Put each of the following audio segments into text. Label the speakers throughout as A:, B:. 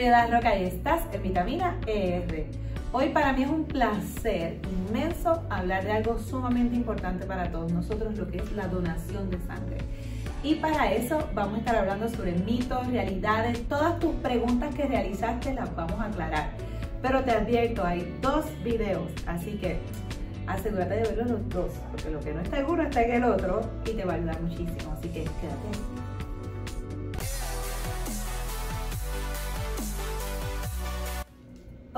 A: Edad Roca y estás en Vitamina ER. Hoy para mí es un placer inmenso hablar de algo sumamente importante para todos nosotros, lo que es la donación de sangre. Y para eso vamos a estar hablando sobre mitos, realidades, todas tus preguntas que realizaste las vamos a aclarar. Pero te advierto, hay dos videos, así que asegúrate de verlos los dos, porque lo que no está en uno está en el otro y te va a ayudar muchísimo, así que quédate ahí.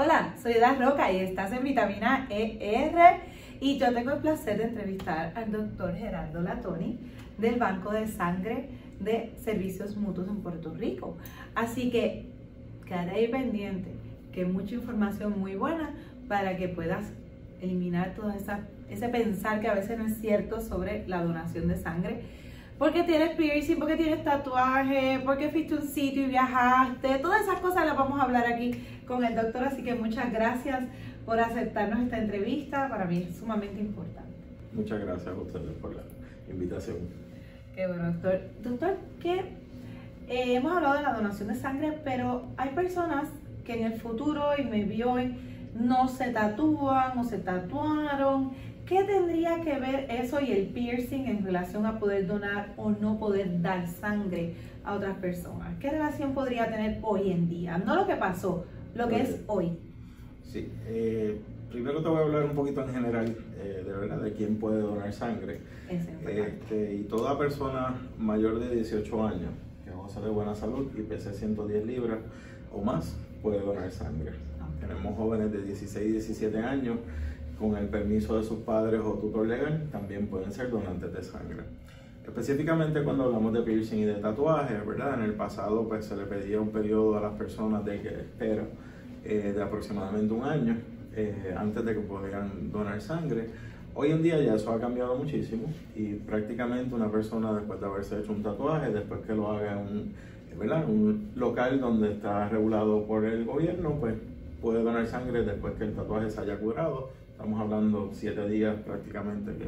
A: Hola, soy Edad Roca y estás en Vitamina ER y yo tengo el placer de entrevistar al doctor Gerardo Latoni del Banco de Sangre de Servicios Mutuos en Puerto Rico. Así que quédate ahí pendiente, que hay mucha información muy buena para que puedas eliminar todo ese pensar que a veces no es cierto sobre la donación de sangre. Porque tienes piercing, porque tienes tatuaje, porque fuiste a un sitio y viajaste. Todas esas cosas las vamos a hablar aquí con el doctor. Así que muchas gracias por aceptarnos esta entrevista. Para mí es sumamente importante.
B: Muchas gracias a ustedes por la invitación.
A: Qué bueno, doctor. Doctor, hemos hablado de la donación de sangre, pero hay personas que en el futuro y maybe hoy no se tatúan o se tatuaron. ¿Qué tendría que ver eso y el piercing en relación a poder donar o no poder dar sangre a otras personas? ¿Qué relación podría tener hoy en día? No lo que pasó, lo que es hoy.
B: Sí, primero te voy a hablar un poquito en general de verdad de quién puede donar sangre. Y toda persona mayor de 18 años que goza de buena salud y pese 110 libras o más puede donar sangre. Tenemos jóvenes de 16 y 17 años con el permiso de sus padres o tutor legal, también pueden ser donantes de sangre. Específicamente cuando hablamos de piercing y de tatuaje, ¿verdad? En el pasado pues se le pedía un periodo a las personas de espera de aproximadamente un año antes de que pudieran donar sangre. Hoy en día ya eso ha cambiado muchísimo y prácticamente una persona después de haberse hecho un tatuaje, después que lo haga en un local donde está regulado por el gobierno, pues puede donar sangre después que el tatuaje se haya curado. Estamos hablando 7 días prácticamente que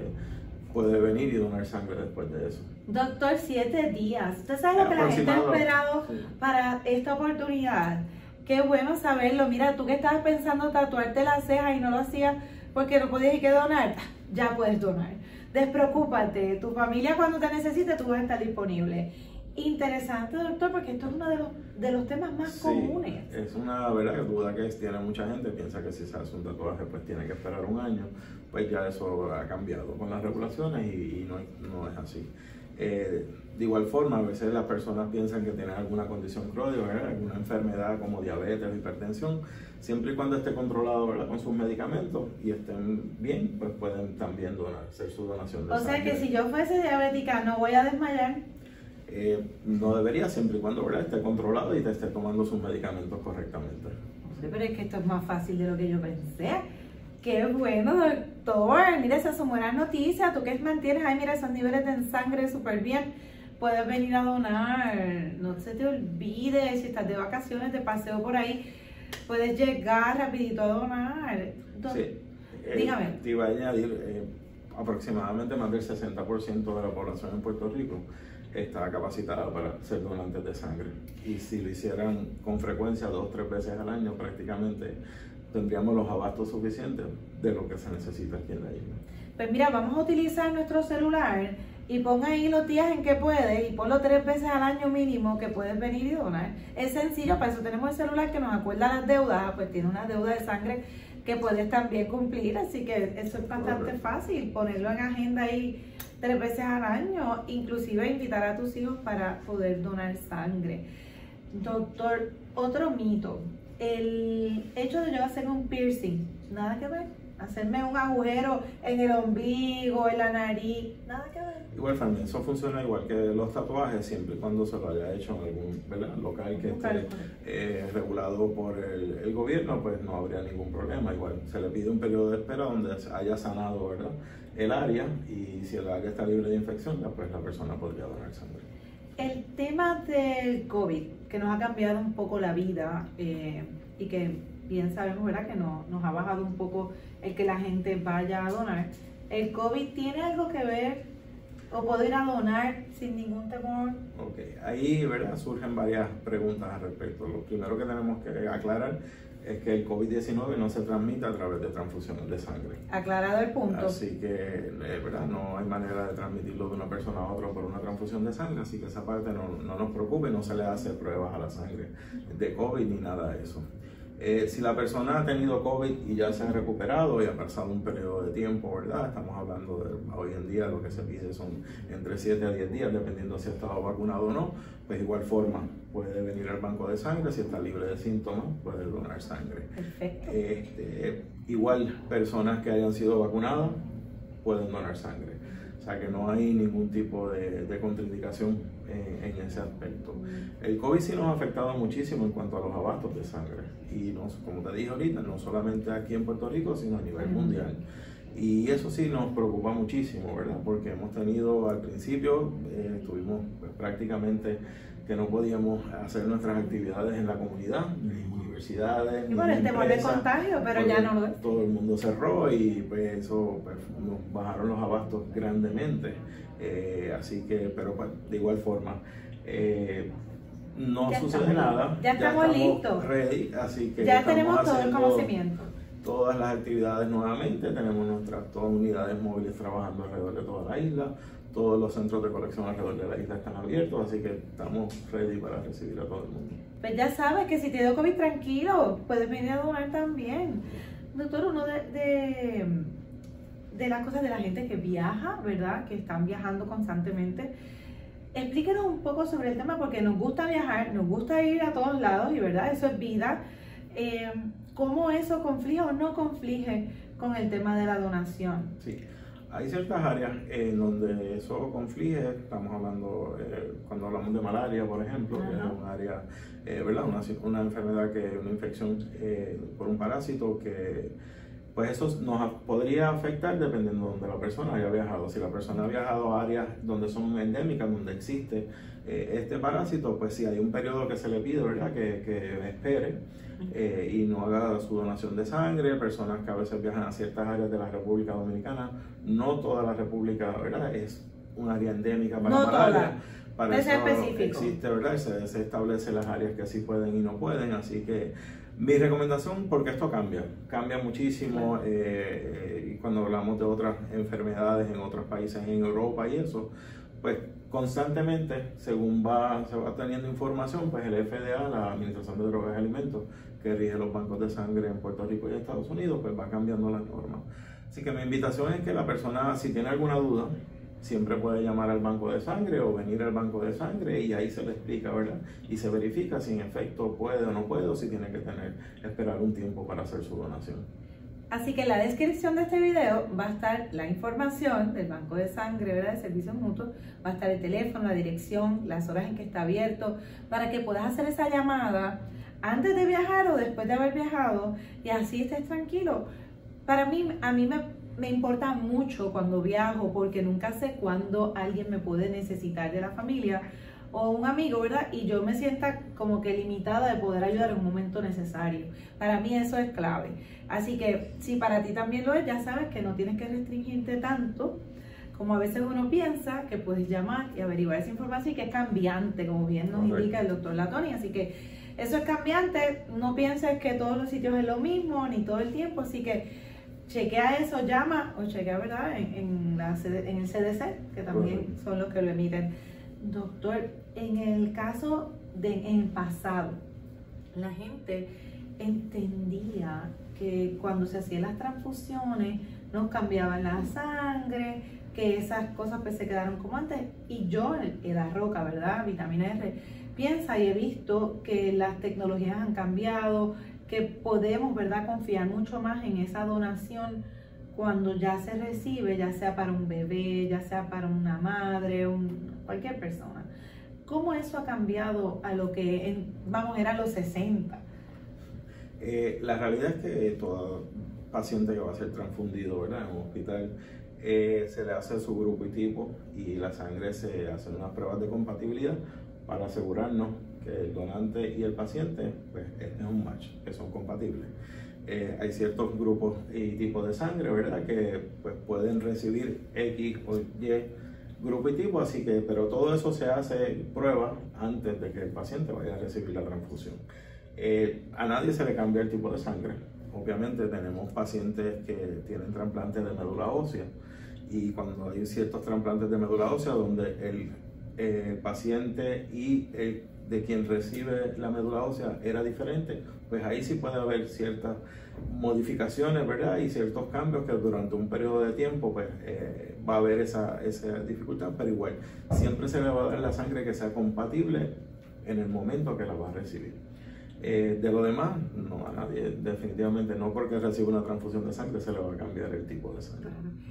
B: puede venir y donar sangre después de eso.
A: Doctor, 7 días. ¿Usted sabe lo que la gente ha esperado para esta oportunidad? Qué bueno saberlo. Mira, tú que estabas pensando tatuarte las cejas y no lo hacías porque no podías ir que donar, ya puedes donar. Despreocúpate. Tu familia cuando te necesite, tú vas a estar disponible. Interesante, doctor, porque esto es uno de los temas más comunes.
B: Es una duda que tiene mucha gente, piensa que si se hace un tatuaje pues tiene que esperar un año, pues ya eso ha cambiado con las regulaciones y no es así. De igual forma, a veces las personas piensan que tienen alguna condición crónica, alguna enfermedad como diabetes o hipertensión, siempre y cuando esté controlado, ¿verdad?, con sus medicamentos y estén bien, pues pueden también hacer su donación de sangre.
A: O sea que si yo fuese diabética, ¿no voy a desmayar?
B: No debería, siempre y cuando, ¿verdad?, esté controlado y te esté tomando sus medicamentos correctamente.
A: Pero es que esto es más fácil de lo que yo pensé. Qué bueno, doctor. Mira, esas son buenas noticias. Tú que mantienes, ay, mira, esos niveles de sangre súper bien. Puedes venir a donar. No se te olvide, si estás de vacaciones, de paseo por ahí, puedes llegar rapidito a donar.
B: Sí.
A: Dígame.
B: Te iba a añadir, aproximadamente más del 60% de la población en Puerto Rico está capacitada para ser donantes de sangre. Y si lo hicieran con frecuencia 2 o 3 veces al año, prácticamente tendríamos los abastos suficientes de lo que se necesita aquí en la isla.
A: Pues mira, vamos a utilizar nuestro celular y pon ahí los días en que puedes y ponlo 3 veces al año mínimo que puedes venir y donar. Es sencillo, para eso tenemos el celular que nos acuerda las deudas, pues tiene una deuda de sangre que puedes también cumplir, así que eso es bastante fácil, ponerlo en agenda ahí 3 veces al año, inclusive invitar a tus hijos para poder donar sangre. Doctor, otro mito, el hecho de yo hacer un piercing, nada que ver. Hacerme un agujero en el ombligo, en la nariz, nada que ver.
B: Igual, Fermín, eso funciona igual que los tatuajes, siempre y cuando se lo haya hecho en algún local que esté regulado por el gobierno, pues no habría ningún problema. Igual se le pide un periodo de espera donde haya sanado, ¿verdad?, el área, y si el área está libre de infección, pues la persona podría donar sangre.
A: El tema del COVID, que nos ha cambiado un poco la vida y que bien sabemos, ¿verdad?, que nos ha bajado un poco el que la gente vaya a donar. ¿El COVID tiene algo que ver ¿O puedo ir a donar sin ningún temor?
B: Ok, ahí, ¿verdad? Surgen varias preguntas al respecto. Lo primero que tenemos que aclarar es que el COVID-19 no se transmite a través de transfusiones de sangre.
A: Aclarado el punto.
B: Así que, ¿verdad? No hay manera de transmitirlo de una persona a otra por una transfusión de sangre, así que esa parte no nos preocupe, no se le hace pruebas a la sangre de COVID ni nada de eso. Si la persona ha tenido COVID y ya se ha recuperado y ha pasado un periodo de tiempo, ¿verdad? Estamos hablando de hoy en día lo que se pide son entre 7 a 10 días, dependiendo si ha estado vacunado o no, pues igual forma puede venir al banco de sangre, si está libre de síntomas puede donar sangre.
A: Perfecto.
B: Igual personas que hayan sido vacunadas pueden donar sangre. O sea que no hay ningún tipo de contraindicación en ese aspecto. El COVID sí nos ha afectado muchísimo en cuanto a los abastos de sangre. Y como te dije ahorita, no solamente aquí en Puerto Rico, sino a nivel mundial. Y eso sí nos preocupa muchísimo, ¿verdad? Porque hemos tenido al principio, estuvimos prácticamente que no podíamos hacer nuestras actividades en la comunidad, en universidades.
A: Y por el temor de contagio, pero ya no lo es.
B: Todo el mundo cerró y pues eso nos bajaron los abastos grandemente. Así que, pero pues, de igual forma, no sucede nada.
A: Ya estamos listos.
B: Ready, así que
A: ya tenemos todo el conocimiento.
B: Todas las actividades nuevamente, tenemos nuestras todas unidades móviles trabajando alrededor de toda la isla, todos los centros de colección alrededor de la isla están abiertos, así que estamos ready para recibir a todo el mundo.
A: Pues ya sabes que si te dio COVID tranquilo, puedes venir a donar también. Doctor, uno de las cosas de la gente que viaja, ¿verdad? Que están viajando constantemente. Explíquenos un poco sobre el tema porque nos gusta viajar, nos gusta ir a todos lados y, ¿verdad? Eso es vida. ¿Cómo eso conflige o no conflige con el tema de la donación?
B: Sí, hay ciertas áreas en donde eso conflige. Estamos hablando, cuando hablamos de malaria, por ejemplo, que es un área, ¿verdad? Una enfermedad, una infección por un parásito que, pues eso nos podría afectar dependiendo de donde la persona haya viajado. Si la persona ha viajado a áreas donde son endémicas, donde existe este parásito, pues sí hay un periodo que se le pide, ¿verdad? Que espere. Y no haga su donación de sangre. Personas que a veces viajan a ciertas áreas de la República Dominicana, no toda la República, ¿verdad? Es un área endémica para
A: no
B: malaria. Para
A: eso específico.
B: Existe, ¿verdad? Se establecen las áreas que sí pueden y no pueden, así que mi recomendación, porque esto cambia muchísimo, y cuando hablamos de otras enfermedades en otros países, en Europa y eso, pues constantemente, según se va teniendo información, pues el FDA, la Administración de Drogas y Alimentos, que rige los bancos de sangre en Puerto Rico y Estados Unidos, pues va cambiando las normas. Así que mi invitación es que la persona, si tiene alguna duda, siempre puede llamar al banco de sangre o venir al banco de sangre y ahí se le explica, ¿verdad? Y se verifica si en efecto puede o no puede, o si tiene que esperar un tiempo para hacer su donación.
A: Así que en la descripción de este video va a estar la información del banco de sangre, ¿verdad? De servicios mutuos, va a estar el teléfono, la dirección, las horas en que está abierto, para que puedas hacer esa llamada antes de viajar o después de haber viajado y así estés tranquilo. A mí me importa mucho cuando viajo porque nunca sé cuándo alguien me puede necesitar de la familia o un amigo, ¿verdad? Y yo me sienta como que limitada de poder ayudar en un momento necesario. Para mí eso es clave. Así que si para ti también lo es, ya sabes que no tienes que restringirte tanto como a veces uno piensa, que puedes llamar y averiguar esa información y que es cambiante, como bien nos indica el doctor Latoni. Así que eso es cambiante, no pienses que todos los sitios es lo mismo, ni todo el tiempo, así que chequea eso, llama o chequea, ¿verdad? En el CDC, que también son los que lo emiten. Doctor, en el caso en el pasado, la gente entendía que cuando se hacían las transfusiones nos cambiaban la sangre, que esas cosas pues se quedaron como antes. Y yo, la roca, ¿verdad? Vitamina R, piensa y he visto que las tecnologías han cambiado, que podemos, ¿verdad?, confiar mucho más en esa donación cuando ya se recibe, ya sea para un bebé, ya sea para una madre, cualquier persona. ¿Cómo eso ha cambiado a lo que, eran los 60?
B: La realidad es que todo paciente que va a ser transfundido, ¿verdad?, en un hospital, se le hace su grupo y tipo y la sangre se hacen unas pruebas de compatibilidad para asegurarnos que el donante y el paciente pues, es un match, que son compatibles. Hay ciertos grupos y tipos de sangre, ¿verdad?, que pues, pueden recibir X o Y grupo y tipo, así que, pero todo eso se hace prueba antes de que el paciente vaya a recibir la transfusión. A nadie se le cambia el tipo de sangre. Obviamente tenemos pacientes que tienen trasplantes de médula ósea y cuando hay ciertos trasplantes de médula ósea donde el paciente y el de quien recibe la médula ósea era diferente, pues ahí sí puede haber ciertas modificaciones, ¿verdad? Y ciertos cambios que durante un periodo de tiempo pues va a haber esa dificultad, pero igual siempre se le va a dar la sangre que sea compatible en el momento que la va a recibir. De lo demás, no, a nadie, definitivamente no, porque recibe una transfusión de sangre se le va a cambiar el tipo de sangre.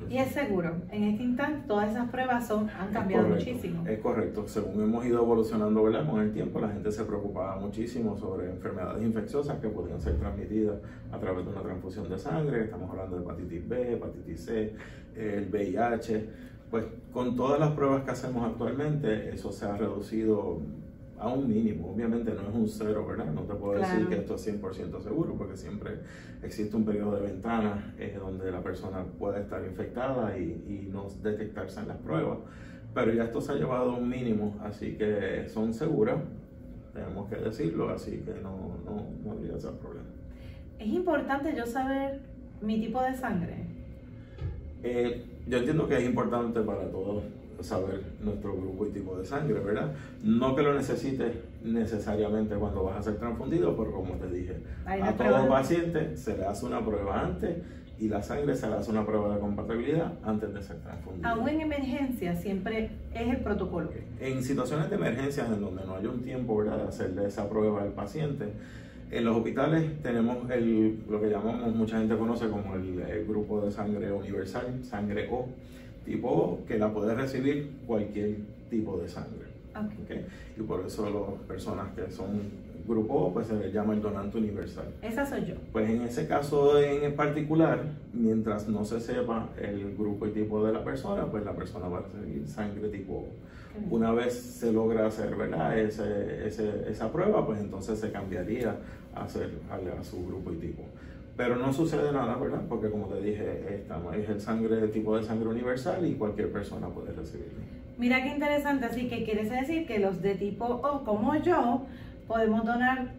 A: Y es seguro, en este instante todas esas pruebas han cambiado muchísimo.
B: Es correcto, según hemos ido evolucionando, ¿verdad? Con el tiempo la gente se preocupaba muchísimo sobre enfermedades infecciosas que podían ser transmitidas a través de una transfusión de sangre. Estamos hablando de hepatitis B, hepatitis C, el VIH. Pues con todas las pruebas que hacemos actualmente, eso se ha reducido a un mínimo. Obviamente no es un cero, ¿verdad? No te puedo decir que esto es 100% seguro, porque siempre existe un periodo de ventana donde la persona puede estar infectada y no detectarse en las pruebas. Pero ya esto se ha llevado a un mínimo, así que son seguras, tenemos que decirlo, así que no debería ser problema.
A: ¿Es importante yo saber mi tipo de sangre?
B: Yo entiendo que es importante para todos saber nuestro grupo y tipo de sangre, ¿verdad? No que lo necesites necesariamente cuando vas a ser transfundido, pero como te dije, a todo paciente se le hace una prueba antes y la sangre se le hace una prueba de compatibilidad antes de ser transfundido.
A: Aún en emergencia siempre es el protocolo.
B: En situaciones de emergencias en donde no hay un tiempo, ¿verdad?, de hacerle esa prueba al paciente, en los hospitales tenemos lo que llamamos, mucha gente conoce como el grupo de sangre universal, sangre O, tipo O, que la puede recibir cualquier tipo de sangre. ¿Okay? Y por eso las personas que son grupo O, pues se les llama el donante universal.
A: Esa soy yo.
B: Pues en ese caso en particular, mientras no se sepa el grupo y tipo de la persona, pues la persona va a recibir sangre tipo O. Una vez se logra hacer, ¿verdad?, esa prueba, pues entonces se cambiaría a su grupo y tipo. Pero no sucede nada, ¿verdad? Porque como te dije, es el tipo de sangre universal y cualquier persona puede recibirlo.
A: Mira qué interesante, así que quieres decir que los de tipo O, como yo, podemos donar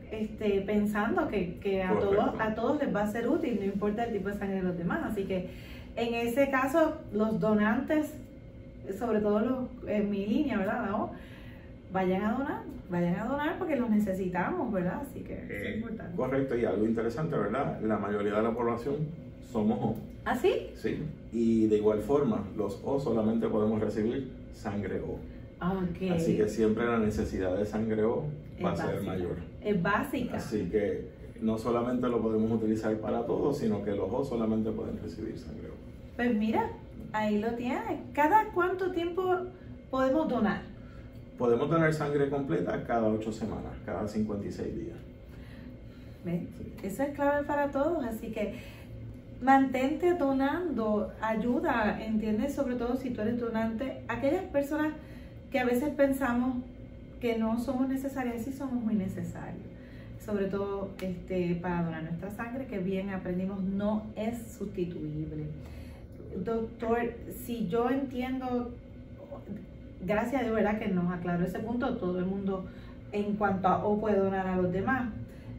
A: pensando que a todos les va a ser útil, no importa el tipo de sangre de los demás. Así que en ese caso, los donantes, sobre todo los en mi línea, ¿verdad? ¿No? Vayan a donar porque los necesitamos, ¿verdad? Así que es importante.
B: Correcto, y algo interesante, ¿verdad? La mayoría de la población somos O.
A: ¿Ah, sí?
B: Sí, y de igual forma, los O solamente podemos recibir sangre O.
A: Okay.
B: Así que siempre la necesidad de sangre O va a ser mayor.
A: Es básica.
B: Así que no solamente lo podemos utilizar para todos, sino que los O solamente pueden recibir sangre O.
A: Pues mira, ahí lo tienes. ¿Cada cuánto tiempo podemos donar?
B: Podemos donar sangre completa cada 8 semanas, cada 56 días.
A: ¿Ven? Sí. Eso es clave para todos, así que mantente donando, ayuda, ¿entiendes? Sobre todo si tú eres donante, aquellas personas que a veces pensamos que no somos necesarias, sí somos muy necesarios. Sobre todo para donar nuestra sangre, que bien aprendimos, no es sustituible. Doctor, si yo entiendo, gracias a Dios, ¿verdad?, que nos aclaró ese punto, todo el mundo en cuanto a O puede donar a los demás.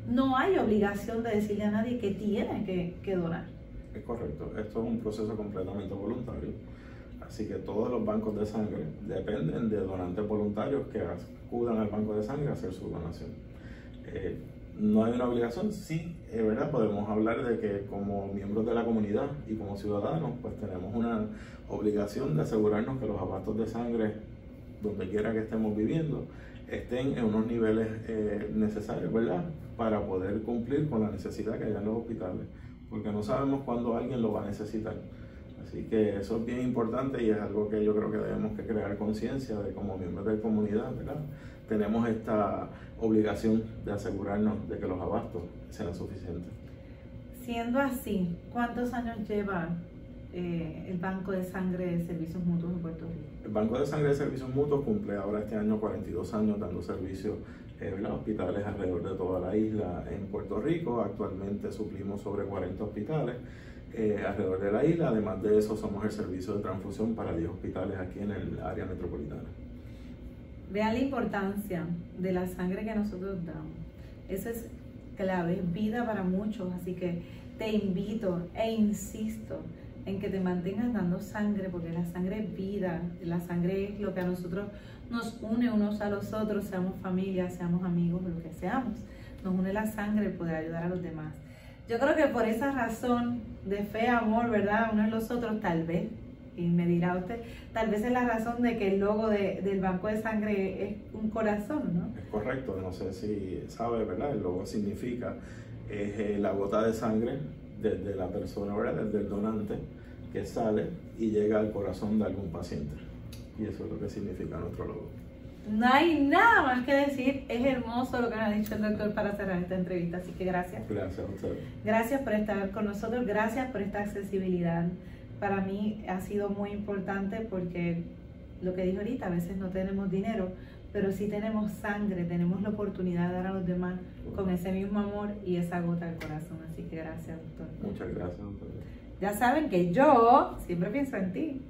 A: No hay obligación de decirle a nadie que tiene que donar.
B: Es correcto, esto es un proceso completamente voluntario, así que todos los bancos de sangre dependen de donantes voluntarios que acudan al banco de sangre a hacer su donación. No hay una obligación, sí, ¿verdad? Podemos hablar de que como miembros de la comunidad y como ciudadanos, pues tenemos una obligación de asegurarnos que los abastos de sangre, donde quiera que estemos viviendo, estén en unos niveles necesarios, ¿verdad?, para poder cumplir con la necesidad que hay en los hospitales, porque no sabemos cuándo alguien lo va a necesitar. Así que eso es bien importante y es algo que yo creo que debemos que crear conciencia de como miembros de la comunidad, ¿verdad? Tenemos esta obligación de asegurarnos de que los abastos sean suficientes.
A: Siendo así, ¿cuántos años lleva el Banco de Sangre de Servicios Mutuos en Puerto Rico?
B: El Banco de Sangre de Servicios Mutuos cumple ahora este año 42 años dando servicios a hospitales alrededor de toda la isla en Puerto Rico. Actualmente suplimos sobre 40 hospitales. alrededor de la isla. Además de eso, somos el servicio de transfusión para 10 hospitales aquí en el área metropolitana.
A: Vean la importancia de la sangre que nosotros damos. Eso es clave, es vida para muchos, así que te invito e insisto en que te mantengas dando sangre, porque la sangre es vida, la sangre es lo que a nosotros nos une unos a los otros, seamos familia, seamos amigos, lo que seamos. Nos une la sangre el poder ayudar a los demás. Yo creo que por esa razón de fe, amor, ¿verdad? Unos en los otros, tal vez, y me dirá usted, tal vez es la razón de que el logo del banco de sangre es un corazón, ¿no?
B: Es correcto, no sé si sabe, ¿verdad? El logo significa, es la gota de sangre desde la persona, ¿verdad? Desde el donante que sale y llega al corazón de algún paciente. Y eso es lo que significa nuestro logo.
A: No hay nada más que decir, es hermoso lo que nos ha dicho el doctor para cerrar esta entrevista, así que gracias.
B: Gracias a ustedes.
A: Gracias por estar con nosotros, gracias por esta accesibilidad. Para mí ha sido muy importante porque lo que dije ahorita, a veces no tenemos dinero, pero sí tenemos sangre, tenemos la oportunidad de dar a los demás con ese mismo amor y esa gota del corazón. Así que gracias, doctor.
B: Muchas gracias, doctor.
A: Ya saben que yo siempre pienso en ti.